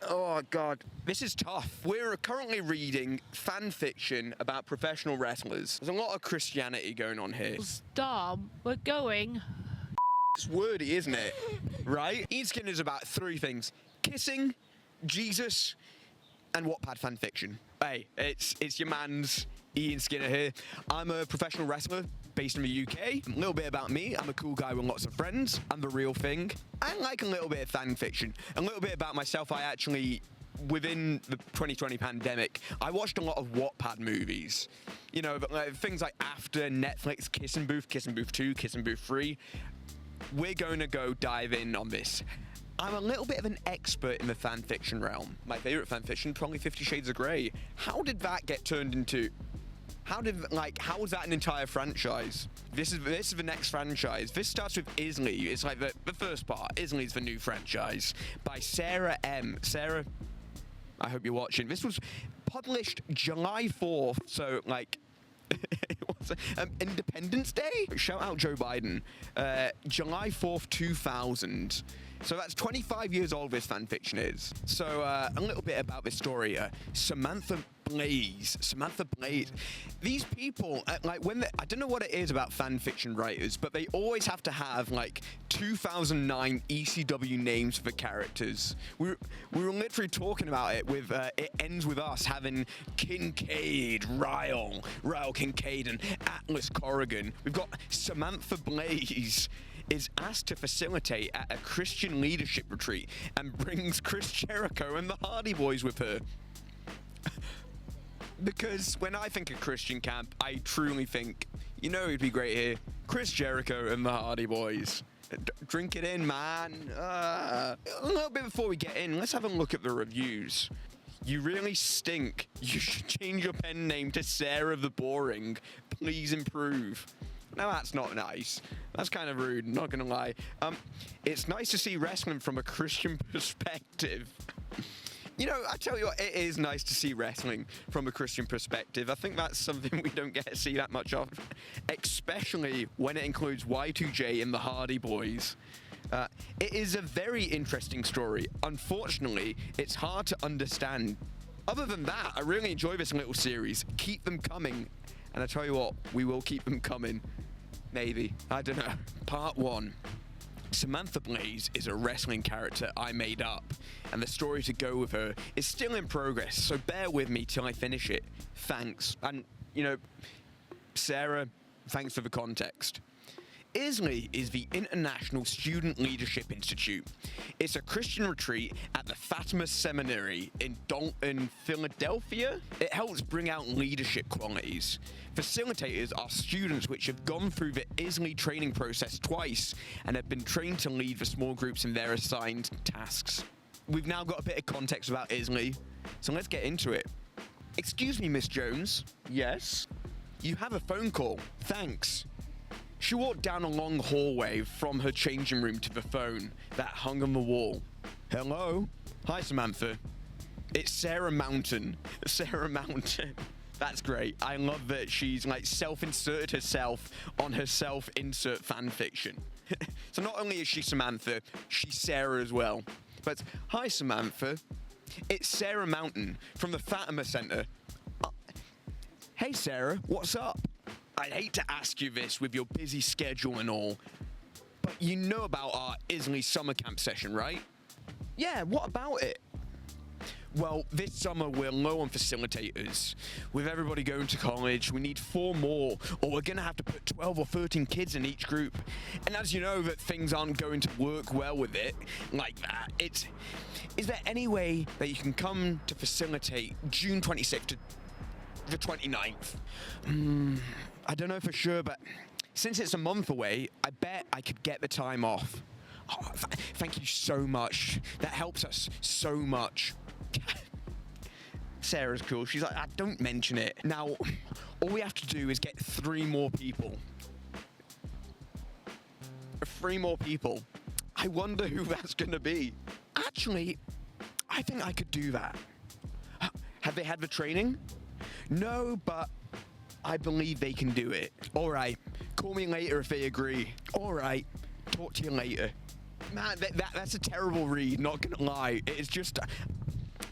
Oh God, this is tough. We're currently reading fan fiction about professional wrestlers. There's a lot of Christianity going on here. Stop, we're going. It's wordy, isn't it? Right? Ian Skinner is about three things: kissing, Jesus, and Wattpad fan fiction. Hey, it's your man's Ian Skinner here. I'm a professional wrestler based in the UK. A little bit about me: I'm a cool guy with lots of friends. I'm the real thing. I like a little bit of fan fiction. A little bit about myself: I actually, within the 2020 pandemic, I watched a lot of Wattpad movies. You know, things like after Netflix, Kissing Booth 2, Kissing Booth 3. We're going to go dive in on this. I'm a little bit of an expert in the fan fiction realm. My favorite fan fiction, probably 50 Shades of Grey. How did that get turned into... How was that an entire franchise? This is the next franchise. This starts with Isley. It's like the first part. Isley's the new franchise by Sarah M. Sarah, I hope you're watching. This was published July 4th, so like... Independence Day? Shout out Joe Biden. July 4th, 2000. So that's 25 years old this fanfiction is. So a little bit about this story. Samantha Blaze. These people, I don't know what it is about fanfiction writers, but they always have to have like 2009 ECW names for characters. We were literally talking about it with, it ends with us having Kincaid, Ryle Kincaid, and Atlas Corrigan. We've got Samantha Blaze is asked to facilitate at a Christian leadership retreat and brings Chris Jericho and the Hardy Boys with her. Because when I think of Christian camp, I truly think, you know who'd be great here? Chris Jericho and the Hardy Boys. Drink it in, man. A little bit before we get in, let's have a look at the reviews. You really stink. You should change your pen name to Sarah the Boring. Please improve. Now that's not nice. That's kind of rude, not gonna lie. It's nice to see wrestling from a Christian perspective. You know, I tell you what, it is nice to see wrestling from a Christian perspective. I think that's something we don't get to see that much of, especially when it includes Y2J and the Hardy Boys. It is a very interesting story. Unfortunately, it's hard to understand. Other than that, I really enjoy this little series. Keep them coming. And I tell you what, we will keep them coming. Maybe. I don't know. Part 1. Samantha Blaze is a wrestling character I made up, and the story to go with her is still in progress, so bear with me till I finish it. Thanks. And, you know, Sarah, thanks for the context. Isley is the International Student Leadership Institute. It's a Christian retreat at the Fatima Seminary in Dalton, Philadelphia. It helps bring out leadership qualities. Facilitators are students which have gone through the Isley training process twice and have been trained to lead the small groups in their assigned tasks. We've now got a bit of context about Isley, so let's get into it. Excuse me, Miss Jones. Yes? You have a phone call. Thanks. She walked down a long hallway from her changing room to the phone that hung on the wall. Hello? Hi, Samantha. It's Sarah Mountain. Sarah Mountain. That's great. I love that she's like self-inserted herself on her self-insert fanfiction. So not only is she Samantha, she's Sarah as well. But hi, Samantha. It's Sarah Mountain from the Fatima Center. Hey, Sarah, what's up? I'd hate to ask you this with your busy schedule and all, but you know about our Isley summer camp session, right? Yeah, what about it? Well, this summer we're low on facilitators. With everybody going to college, we need 4 more, or we're gonna have to put 12 or 13 kids in each group. And as you know that things aren't going to work well with it like that, is there any way that you can come to facilitate June 26th to the 29th? I don't know for sure, but since it's a month away, I bet I could get the time off. Oh, thank you so much. That helps us so much. Sarah's cool. She's like, don't mention it. Now, all we have to do is get 3 more people. 3 more people. I wonder who that's going to be. Actually, I think I could do that. Have they had the training? No, but I believe they can do it. All right. Call me later if they agree. All right. Talk to you later. Man, that's a terrible read, not gonna lie. It's just, I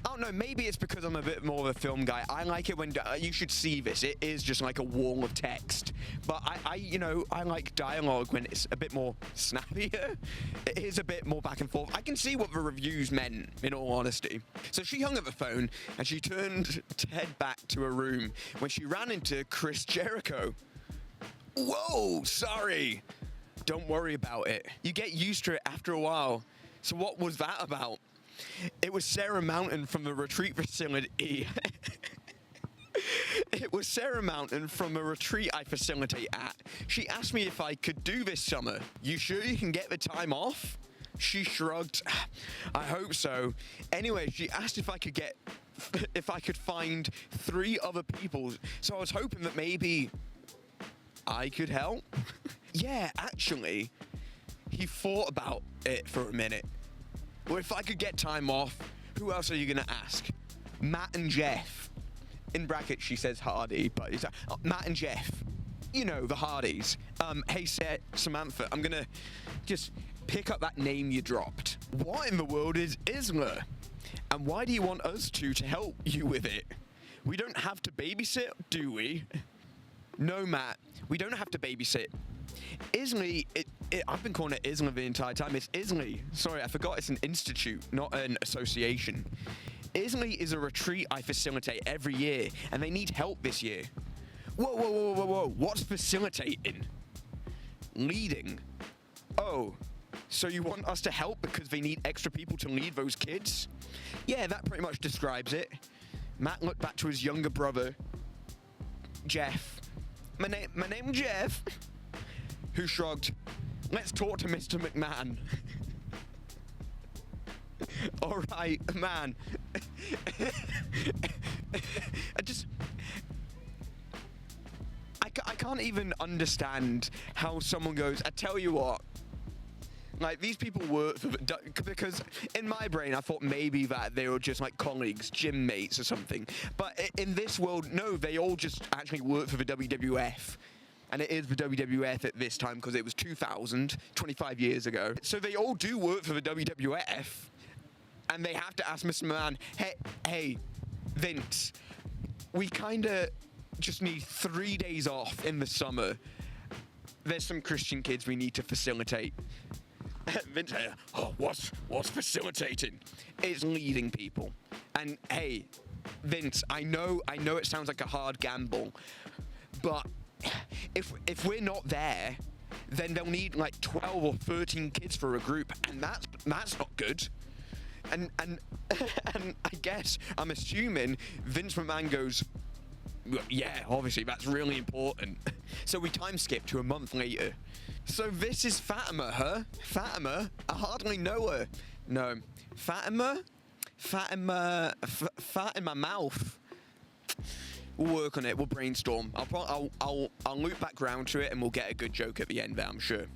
don't know, maybe it's because I'm a bit more of a film guy. I like it when, you should see this, it is just like a wall of text. But I like dialogue when it's a bit more snappier. It is a bit more back and forth. I can see what the reviews meant, in all honesty. So she hung up the phone and she turned to head back to her room when she ran into Chris Jericho. Whoa, sorry. Don't worry about it. You get used to it after a while. So what was that about? It was Sarah Mountain from the retreat facility. It was Sarah Mountain from a retreat I facilitate at. She asked me if I could do this summer. You sure you can get the time off? She shrugged. I hope so. Anyway, she asked if I could find 3 other people. So I was hoping that maybe I could help. Yeah, actually, he thought about it for a minute. Well, if I could get time off, who else are you gonna ask? Matt and Jeff. In brackets, she says Hardy, but it's Matt and Jeff. You know, the Hardys. Hey, Samantha, I'm gonna just pick up that name you dropped. What in the world is Isla? And why do you want us to help you with it? We don't have to babysit, do we? No, Matt, we don't have to babysit. Isley, I've been calling it Isla the entire time. It's Isley. Sorry, I forgot it's an institute, not an association. Isley is a retreat I facilitate every year, and they need help this year. Whoa. What's facilitating? Leading. Oh, so you want us to help because they need extra people to lead those kids? Yeah, that pretty much describes it. Matt looked back to his younger brother, Jeff. My name's Jeff. Who shrugged. Let's talk to Mr. McMahon. All right, man. I can't even understand how someone goes, I tell you what, like, these people work for, because in my brain I thought maybe that they were just like colleagues, gym mates or something. But in this world, no, they all just actually work for the WWF. And it is the WWF at this time because it was 2000, 25 years ago. So they all do work for the WWF. And they have to ask Mr. McMahon, hey, Vince, we kind of just need 3 days off in the summer. There's some Christian kids we need to facilitate. Vince, what's facilitating? It's leading people. And hey, Vince, I know it sounds like a hard gamble, but if we're not there, then they'll need like 12 or 13 kids for a group, and that's not good. And I guess I'm assuming Vince McMahon goes, yeah, obviously that's really important. So we time skip to a month later. So this is Fatima, huh? Fatima? I hardly know her. No, Fatima, fat in my mouth. We'll work on it. We'll brainstorm. I'll loop back round to it, and we'll get a good joke at the end there, I'm sure.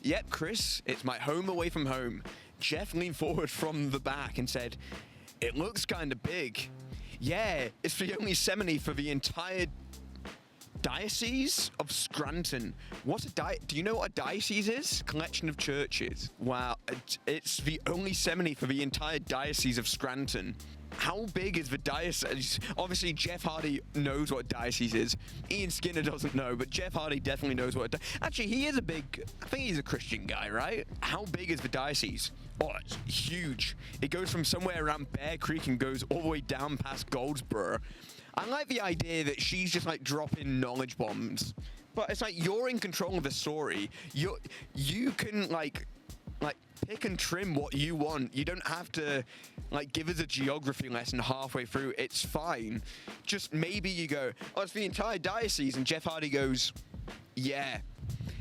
Yep, Chris, it's my home away from home. Jeff leaned forward from the back and said, "It looks kind of big." Yeah, it's the only seminary for the entire Diocese of Scranton. Do you know what a diocese is? Collection of churches. Wow, it's the only seminary for the entire Diocese of Scranton. How big is the diocese? Obviously, Jeff Hardy knows what a diocese is. Ian Skinner doesn't know, but Jeff Hardy definitely knows what actually, he is I think he's a Christian guy, right? How big is the diocese? Oh, it's huge. It goes from somewhere around Bear Creek and goes all the way down past Goldsboro. I like the idea that she's just like dropping knowledge bombs. But it's like, you're in control of the story. You can like pick and trim what you want. You don't have to like give us a geography lesson halfway through. It's fine. Just maybe you go, oh, it's the entire diocese, and Jeff Hardy goes, yeah.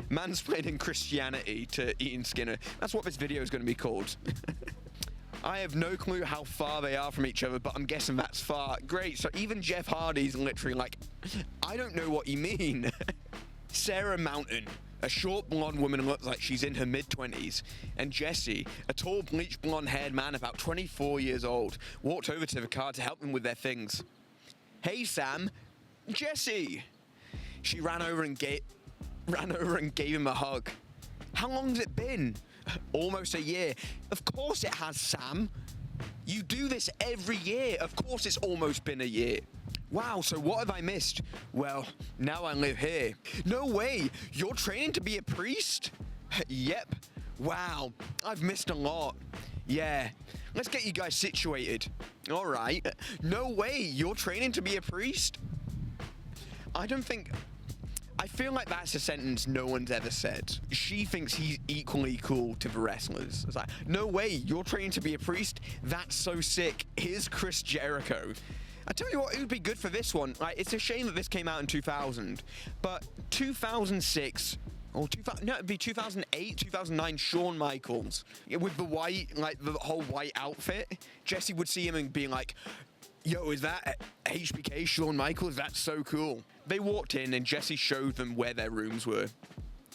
Mansplaining Christianity to Ian Skinner. That's what this video is going to be called. I have no clue how far they are from each other, but I'm guessing that's far. Great, so even Jeff Hardy's literally like, I don't know what you mean. Sarah Mountain, a short blonde woman who looks like she's in her mid-20s, and Jesse, a tall bleached blonde-haired man about 24 years old, walked over to the car to help them with their things. Hey, Sam. Jesse. She ran over and gave him a hug. How long's it been? Almost a year. Of course it has, Sam. You do this every year. Of course it's almost been a year. Wow, so what have I missed? Well, now I live here. No way, you're training to be a priest? Yep. Wow, I've missed a lot. Yeah, let's get you guys situated. All right. No way, you're training to be a priest? I feel like that's a sentence no one's ever said. She thinks he's equally cool to the wrestlers. It's like, no way, you're training to be a priest? That's so sick. Here's Chris Jericho. I tell you what, it would be good for this one. Like, it's a shame that this came out in 2000, but 2006, or it'd be 2008, 2009, Shawn Michaels, with the white, like the whole white outfit. Jesse would see him and be like, yo, is that HBK Shawn Michaels? That's so cool. They walked in and Jesse showed them where their rooms were.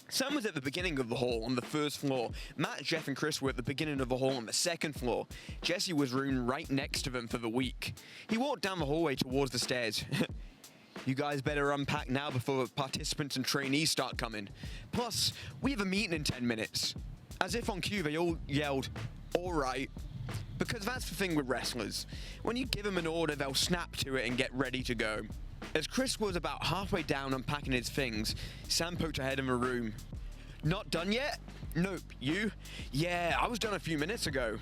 Sam was at the beginning of the hall on the first floor. Matt, Jeff, and Chris were at the beginning of the hall on the second floor. Jesse was room right next to them for the week. He walked down the hallway towards the stairs. You guys better unpack now before participants and trainees start coming. Plus, we have a meeting in 10 minutes. As if on cue, they all yelled, all right. Because that's the thing with wrestlers. When you give them an order, they'll snap to it and get ready to go. As Chris was about halfway down unpacking his things, Sam poked her head in the room. Not done yet? Nope. You? Yeah, I was done a few minutes ago.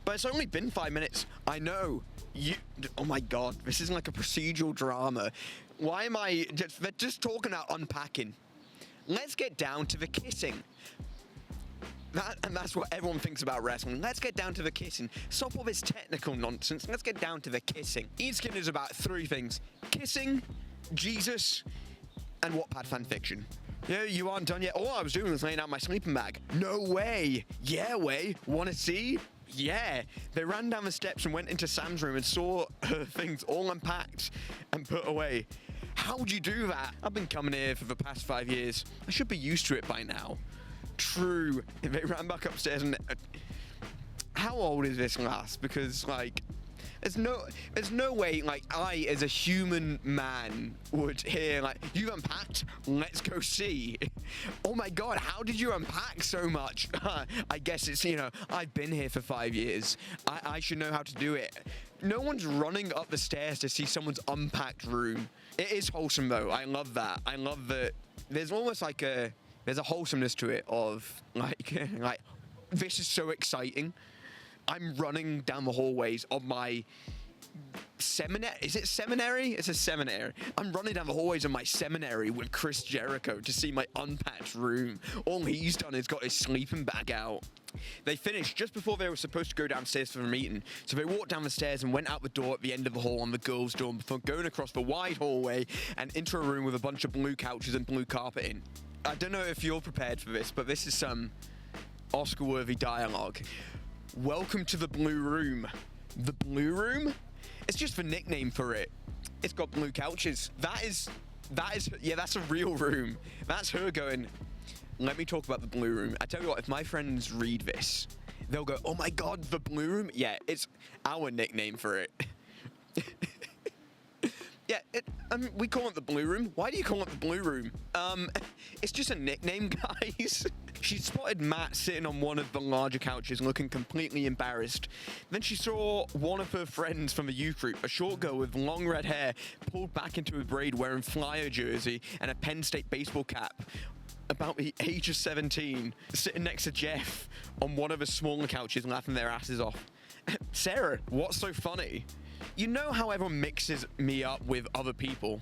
But it's only been 5 minutes. I know. You... Oh my god, this is like a procedural drama. Why am I... They're just talking about unpacking. Let's get down to the kissing. And that's what everyone thinks about wrestling. Let's get down to the kissing. Stop all this technical nonsense. Let's get down to the kissing. Each skin is about 3 things. Kissing, Jesus, and Wattpad fanfiction. Yeah, you aren't done yet. All I was doing was laying out my sleeping bag. No way. Yeah, way. Wanna see? Yeah. They ran down the steps and went into Sam's room and saw her things all unpacked and put away. How'd you do that? I've been coming here for the past 5 years. I should be used to it by now. True. They ran back upstairs and... how old is this lass? Because, like, there's no way, like, I, as a human man, would hear, like, you've unpacked? Let's go see. Oh my god, how did you unpack so much? I guess it's, you know, I've been here for 5 years. I should know how to do it. No one's running up the stairs to see someone's unpacked room. It is wholesome, though. I love that. I love that. There's almost like a... There's a wholesomeness to it of, like, this is so exciting. I'm running down the hallways of my seminary. Is it seminary? It's a seminary. I'm running down the hallways of my seminary with Chris Jericho to see my unpacked room. All he's done is got his sleeping bag out. They finished just before they were supposed to go downstairs for the meeting. So they walked down the stairs and went out the door at the end of the hall on the girls' dorm before going across the wide hallway and into a room with a bunch of blue couches and blue carpeting. I don't know if you're prepared for this, but this is some Oscar-worthy dialogue. Welcome to the Blue Room. The Blue Room? It's just the nickname for it. It's got blue couches. Yeah, that's a real room. That's her going, let me talk about the Blue Room. I tell you what, if my friends read this, they'll go, oh my god, the Blue Room? Yeah, it's our nickname for it. Yeah, we call it the Blue Room. Why do you call it the Blue Room? It's just a nickname, guys. She spotted Matt sitting on one of the larger couches looking completely embarrassed. Then she saw one of her friends from the youth group, a short girl with long red hair, pulled back into a braid wearing Flyer jersey and a Penn State baseball cap, about the age of 17, sitting next to Jeff on one of the smaller couches laughing their asses off. Sarah, what's so funny? You know how everyone mixes me up with other people?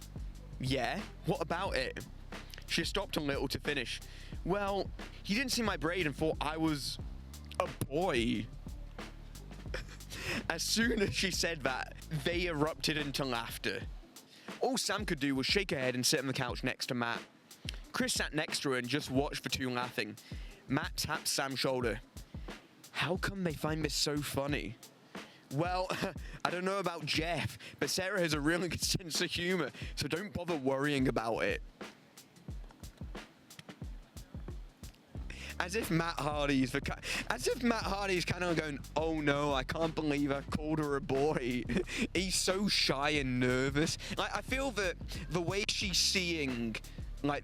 Yeah, what about it? She stopped a little to finish. Well, he didn't see my braid and thought I was a boy. As soon as she said that, they erupted into laughter. All Sam could do was shake her head and sit on the couch next to Matt. Chris sat next to her and just watched the two laughing. Matt tapped Sam's shoulder. How come they find this so funny? Well, I don't know about Jeff, but Sarah has a really good sense of humor, so don't bother worrying about it. As if Matt Hardy's kind of going, oh no, I can't believe I called her a boy. He's so shy and nervous. Like, I feel that the way she's seeing, like,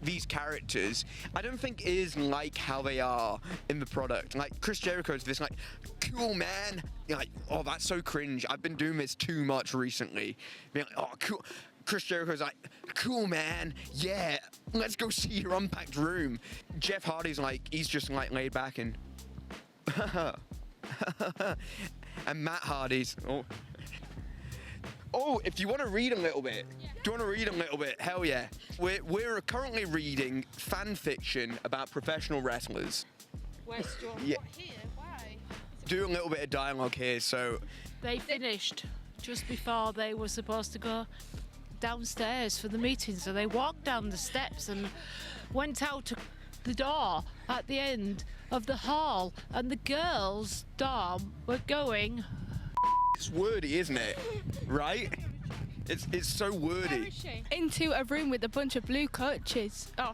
these characters, I don't think is like how they are in the product. Like Chris Jericho's this like cool man. You're like, oh, that's so cringe. I've been doing this too much recently. Being like, oh, cool. Chris Jericho's like, cool man, yeah, let's go see your unpacked room. Jeff Hardy's like, he's just like laid back and and Matt Hardy's, oh, if you want to read a little bit, do you want to read a little bit? Hell yeah. We're currently reading fan fiction about professional wrestlers. Where's John? Yeah. What, here? Why? Do a little bit of dialogue here, so. They finished just before they were supposed to go downstairs for the meeting, so they walked down the steps and went out to the door at the end of the hall, and the girls' dorm were going. It's wordy, isn't it? Right? It's so wordy. Into a room with a bunch of blue coaches. Oh.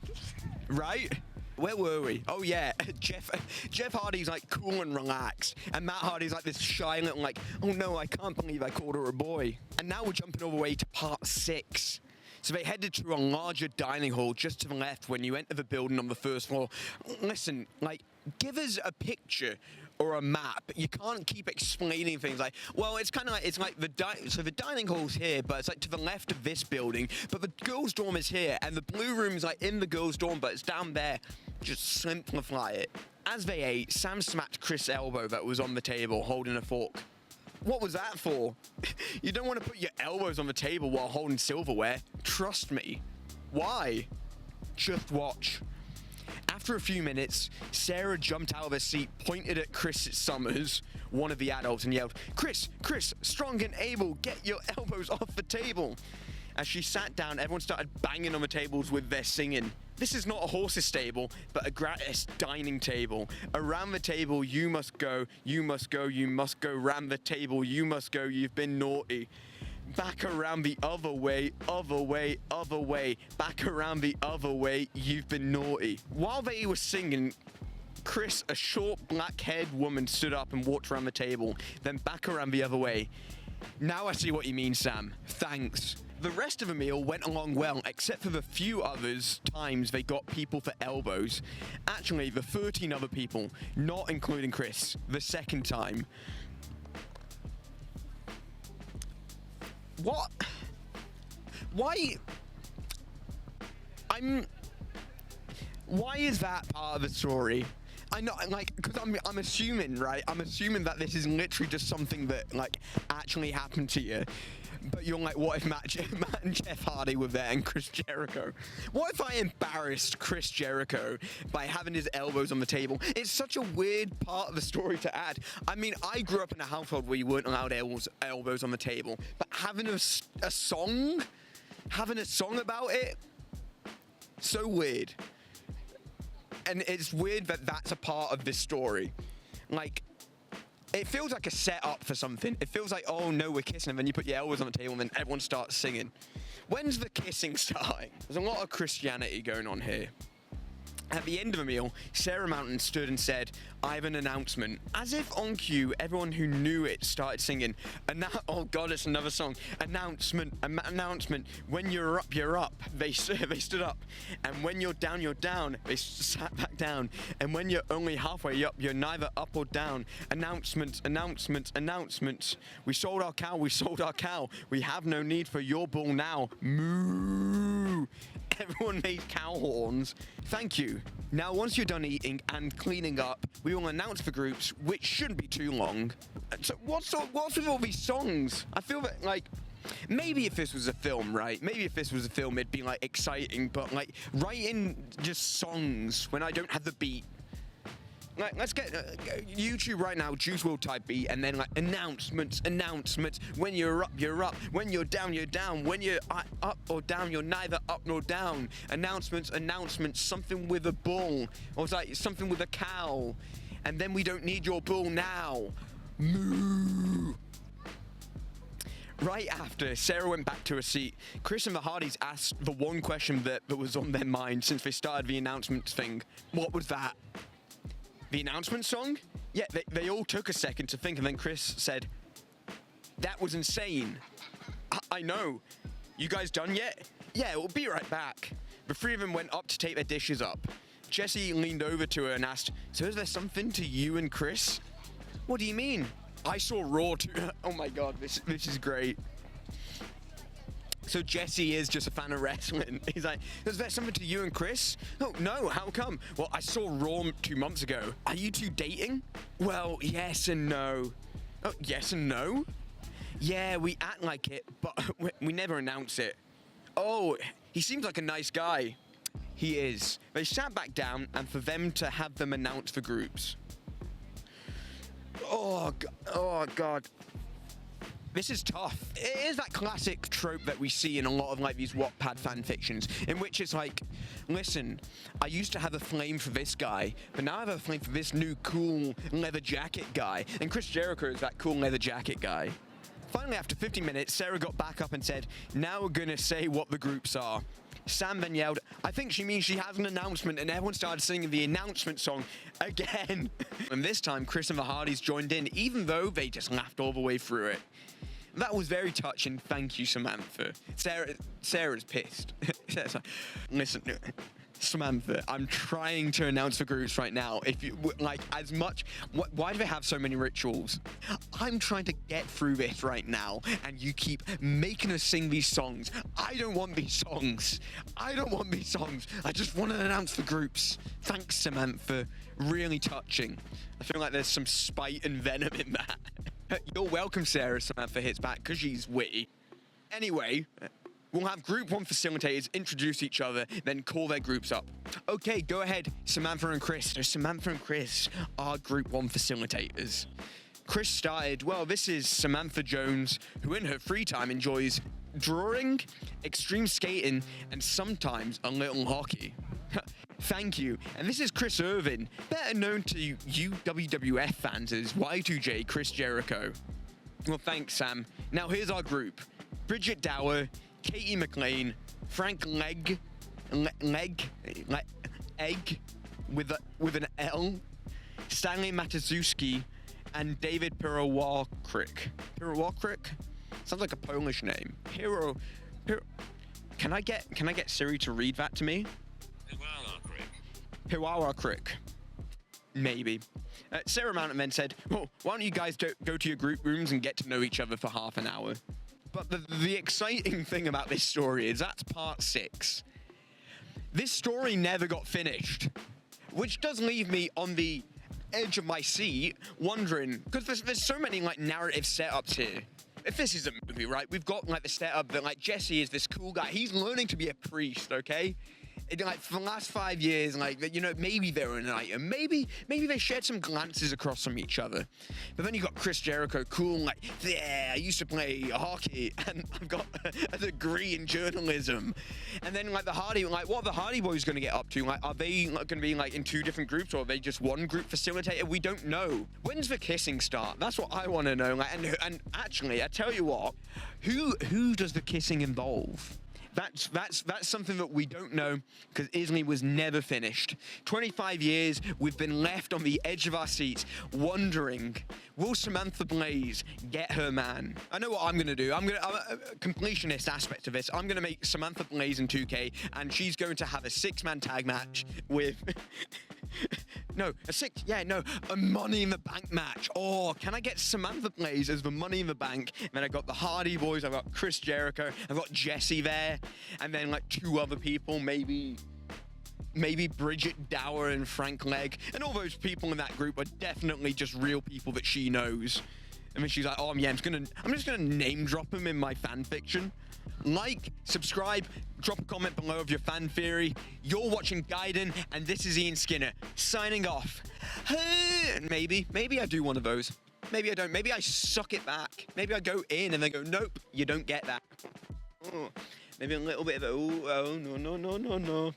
Right? Where were we? Oh yeah, Jeff Hardy's like cool and relaxed, and Matt Hardy's like this shy little like, oh no, I can't believe I called her a boy. And now we're jumping all the way to part 6. So they headed to a larger dining hall just to the left when you enter the building on the first floor. Listen, like, give us a picture or a map. You can't keep explaining things like, well, it's kind of like, it's like so the dining hall's here, but it's like to the left of this building, but the girls' dorm is here, and the blue room's like in the girls' dorm, but it's down there. Just simplify it. As they ate, Sam smacked Chris' elbow that was on the table, holding a fork. What was that for? You don't want to put your elbows on the table while holding silverware. Trust me. Why? Just watch. After a few minutes, Sarah jumped out of her seat, pointed at Chris Summers, one of the adults, and yelled, Chris, strong and able, get your elbows off the table. As she sat down, everyone started banging on the tables with their singing. This is not a horse's stable, but a gratis dining table. Around the table, you must go, you must go, you must go. Round the table, you must go, you've been naughty. Back around the other way, other way, other way. Back around the other way, you've been naughty. While they were singing, Chris, a short black-haired woman, stood up and walked around the table, then back around the other way. Now I see what you mean, Sam. Thanks. The rest of the meal went along well, except for the few others times they got people for elbows. Actually, the 13 other people, not including Chris, the second time. What? Why? Why is that part of the story? I know, like, because I'm assuming, right? I'm assuming that this is literally just something that, like, actually happened to you. But you're like, what if Matt and Jeff Hardy were there and Chris Jericho? What if I embarrassed Chris Jericho by having his elbows on the table? It's such a weird part of the story to add. I mean, I grew up in a household where you weren't allowed elbows on the table. But having a song about it, so weird. And it's weird that that's a part of this story. Like, it feels like a setup for something. It feels like, oh no, we're kissing, and then you put your elbows on the table and then everyone starts singing. When's the kissing starting? There's a lot of Christianity going on here. At the end of the meal, Sarah Mountain stood and said, I have an announcement. As if on cue, everyone who knew it started singing. Oh God, it's another song. Announcement. When you're up, you're up. They stood up. And when you're down, you're down. They sat back down. And when you're only halfway up, you're neither up or down. Announcements. We sold our cow. We have no need for your bull now. Moo. Everyone made cow horns. Thank you. Now, once you're done eating and cleaning up, we will announce the groups, which shouldn't be too long. So what's with all these songs? I feel that, like, maybe if this was a film, right? Maybe if this was a film, it'd be, like, exciting. But, like, write in just songs when I don't have the beat. Like, let's get YouTube right now, Juice WRLD type beat, and then like announcements. When you're up, you're up. When you're down, you're down. When you're up or down, you're neither up nor down. Announcements. Something with a bull, or it's like something with a cow. And then we don't need your bull now. Moo. Right after Sarah went back to her seat, Chris and the Hardys asked the one question that was on their mind since they started the announcement thing. What was that? The announcement song? Yeah, they all took a second to think, and then Chris said, that was insane. I know. You guys done yet? Yeah, we'll be right back. The three of them went up to take their dishes up. Jessie leaned over to her and asked, "So is there something to you and Chris?" "What do you mean?" "I saw Raw too." Oh my god, this is great. So Jessie is just a fan of wrestling. He's like, "Is there something to you and Chris?" "Oh, no, how come?" "Well, I saw Raw 2 months ago." "Are you two dating?" "Well, yes and no." "Oh, yes and no?" "Yeah, we act like it, but we never announce it." "Oh, he seems like a nice guy." "He is." They sat back down and for them to have them announce the groups. Oh god. This is tough. It is that classic trope that we see in a lot of like these Wattpad fan fictions, in which it's like, listen, I used to have a flame for this guy, but now I have a flame for this new cool leather jacket guy. And Chris Jericho is that cool leather jacket guy. Finally, after 50 minutes, Sarah got back up and said, "Now we're gonna say what the groups are." Sam then yelled, "I think she means she has an announcement," and everyone started singing the announcement song again. And this time, Chris and the Hardys joined in, even though they just laughed all the way through it. That was very touching. Thank you, Samantha. Sarah's pissed. Sarah's like, "Listen, Samantha, I'm trying to announce the groups right now. If you like, as much, why do they have so many rituals? I'm trying to get through this right now, and you keep making us sing these songs. I don't want these songs. I don't want these songs. I just want to announce the groups." Thanks, Samantha. Really touching. I feel like there's some spite and venom in that. "You're welcome, Sarah," Samantha hits back, because she's witty. Anyway, we'll have Group 1 facilitators introduce each other, then call their groups up. "Okay, go ahead, Samantha and Chris." So Samantha and Chris are Group 1 facilitators. Chris started, "Well, this is Samantha Jones, who in her free time enjoys drawing, extreme skating, and sometimes a little hockey." "Thank you. And this is Chris Irvin, better known to you WWF fans as Y2J Chris Jericho." "Well, thanks, Sam. Now here's our group. Bridget Dower, Katie McLean, Frank Egg with an L, Stanley Matuszewski, and David Pirowarkrik. Pirowarkrik? Sounds like a Polish name. Can I get Siri to read that to me? Pirowarkrik. Maybe. Sarah Mountain then said, "Well, why don't you guys go to your group rooms and get to know each other for half an hour?" But the exciting thing about this story is that's part 6. This story never got finished, which does leave me on the edge of my seat wondering, because there's so many like narrative setups here. If this is a movie, right, we've got like the setup that like Jesse is this cool guy. He's learning to be a priest, okay? Like for the last 5 years, like, you know, maybe they were an item, maybe they shared some glances across from each other. But then you got Chris Jericho, cool, like, "Yeah, I used to play hockey and I've got a degree in journalism." And then like the Hardy, like, what are the Hardy Boys going to get up to? Like, are they going to be like in 2 different groups, or are they just one group facilitator? We don't know. When's the kissing start? That's what I want to know. Like, and actually, I tell you what, who does the kissing involve? That's something that we don't know, because Isley was never finished. 25 years, we've been left on the edge of our seats, wondering, will Samantha Blaze get her man? I know what I'm going to do. I'm a completionist aspect of this. I'm going to make Samantha Blaze in 2K, and she's going to have a 6-man tag match with... a Money in the Bank match. Oh, can I get Samantha Blaze as the Money in the Bank? And then I got the Hardy Boys, I've got Chris Jericho, I've got Jesse there, and then like 2 other people, maybe Bridget Dower and Frank Legg, and all those people in that group are definitely just real people that she knows. And then she's like, "Oh yeah, I'm just gonna name drop them in my fan fiction." Like, subscribe, drop a comment below of your fan theory. You're watching Gaiden, and this is Ian Skinner, signing off. Maybe I do one of those. Maybe I don't. Maybe I suck it back. Maybe I go in and they go, "Nope, you don't get that." Maybe a little bit of a, oh, no.